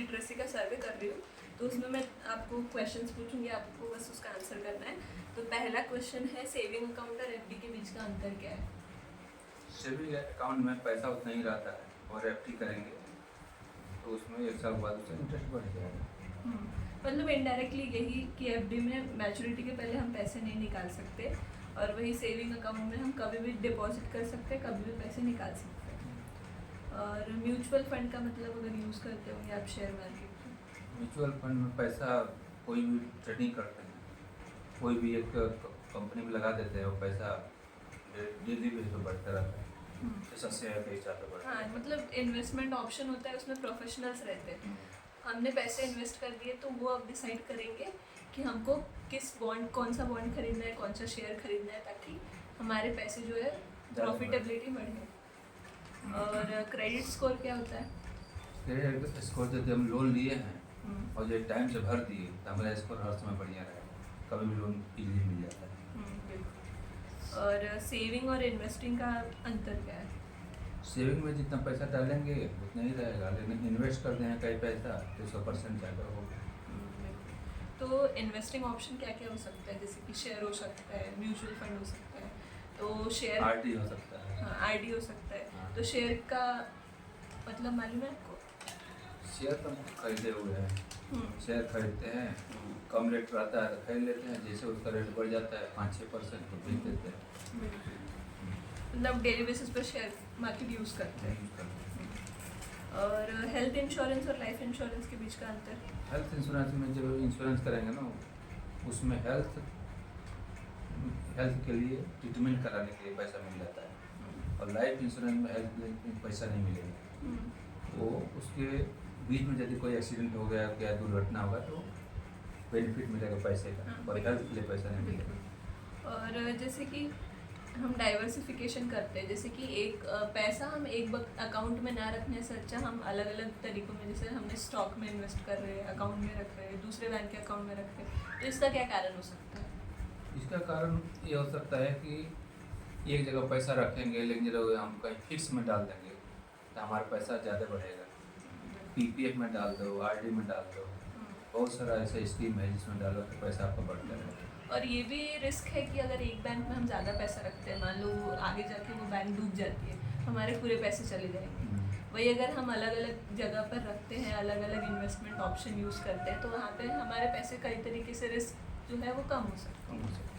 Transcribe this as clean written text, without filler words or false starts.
Literacy का सर्वे कर रही हूँ, तो उसमें मैं आपको क्वेश्चंस पूछूंगी, आपको बस उसका आंसर करना है। तो पहला क्वेश्चन है, सेविंग अकाउंट और एफडी के बीच का अंतर क्या है? सेविंग अकाउंट में पैसा उतना ही रहता है, और एफडी करेंगे तो उसमें 1 साल बाद उसका इंटरेस्ट बढ़ जाएगा। मतलब इनडायरेक्टली यही कि एफडी में मैच्योरिटी के पहले हम पैसे नहीं निकाल सकते, और वही सेविंग अकाउंट में हम कभी भी डिपॉजिट कर सकते हैं, कभी भी पैसे निकाल सकते हैं। और म्यूचुअल फंड का मतलब अगर यूज़ करते होंगे आप शेयर मार्केट में। म्यूचुअल फंड में पैसा कोई भी ट्रेडिंग करते हैं, कोई भी एक कंपनी में लगा देते हैं, वो पैसा डेली बेस पर बढ़ता रहता है, जैसा शेयर के हिसाब से बढ़ता हाँ, है। मतलब इन्वेस्टमेंट ऑप्शन होता है, उसमें प्रोफेशनल्स रहते हैं। हमने पैसे इन्वेस्ट कर दिए तो वो अब डिसाइड करेंगे कि हमको किस बॉन्ड, कौन सा बॉन्ड खरीदना है, कौन सा शेयर खरीदना है, ताकि हमारे पैसे जो है प्रॉफिटेबिलिटी बढ़े। और क्रेडिट स्कोर क्या होता है? क्रेडिट स्कोर यदि हम लोन लिए हैं और ये टाइम से भर दिए तो हमारा स्कोर हर समय बढ़िया रहेगा, कभी भी लोन इजीली मिल जाता है। बिल्कुल। और सेविंग और इन्वेस्टिंग का अंतर क्या है? सेविंग में जितना पैसा डालेंगे उतना ही रहेगा, लेकिन इन्वेस्ट कर दें कई पैसा तो 100% ज़्यादा होगा। तो इन्वेस्टिंग ऑप्शन क्या क्या हो सकता है? जैसे कि शेयर हो सकता है, म्यूचुअल फंड हो सकता है। तो शेयर, आरडी हो सकता है। हाँ आरडी हो सकता है। हाँ। तो शेयर का मतलब मालूम है आपको? शेयर तो हम खरीदे हुए हैं, शेयर खरीदते हैं, कम रेट रहता है तो खरीद लेते हैं, जैसे उसका रेट बढ़ जाता है 5-6% तो बेच देते हैं। मतलब डेली बेसिस पर शेयर मार्केट यूज़ करते हैं। और हेल्थ इंश्योरेंस और लाइफ इंश्योरेंस के बीच का अंतर? हेल्थ इंश्योरेंस में जब इंश्योरेंस करेंगे ना, उसमें हेल्थ के लिए ट्रीटमेंट कराने के लिए पैसा मिल जाता है, और लाइफ इंश्योरेंस में हेल्थ के लिए पैसा नहीं मिलेगा। वो उसके बीच में यदि कोई एक्सीडेंट हो गया या दुर्घटना होगा तो बेनिफिट मिलेगा पैसे का, और हेल्थ के लिए पैसा नहीं मिलेगा। और जैसे कि हम डाइवर्सिफिकेशन करते हैं, जैसे कि एक पैसा हम एक अकाउंट में ना रखने से अच्छा हम अलग अलग तरीकों में, जैसे हमने स्टॉक में इन्वेस्ट कर रहे हैं, अकाउंट में रख रहे हैं, दूसरे बैंक के अकाउंट में रख रहे हैं, तो इसका क्या कारण हो सकता है? इसका कारण ये हो सकता है कि एक जगह पैसा रखेंगे, लेकिन जब हम कहीं फिक्स में डाल देंगे तो हमारा पैसा ज़्यादा बढ़ेगा। पीपीएफ में डाल दो, आरडी में डाल दो, बहुत सारा ऐसा स्कीम है जिसमें डालो तो पैसा आपका बढ़ता रहेगा। और ये भी रिस्क है कि अगर एक बैंक में हम ज़्यादा पैसा रखते हैं, मान लो आगे जाके वो बैंक डूब जाती है, हमारे पूरे पैसे चले जाएंगे। वही अगर हम अलग अलग जगह पर रखते हैं, अलग अलग इन्वेस्टमेंट ऑप्शन यूज़ करते हैं, तो वहाँ पे हमारे पैसे कई तरीके से रिस्क जो है वो कम हो सकता है।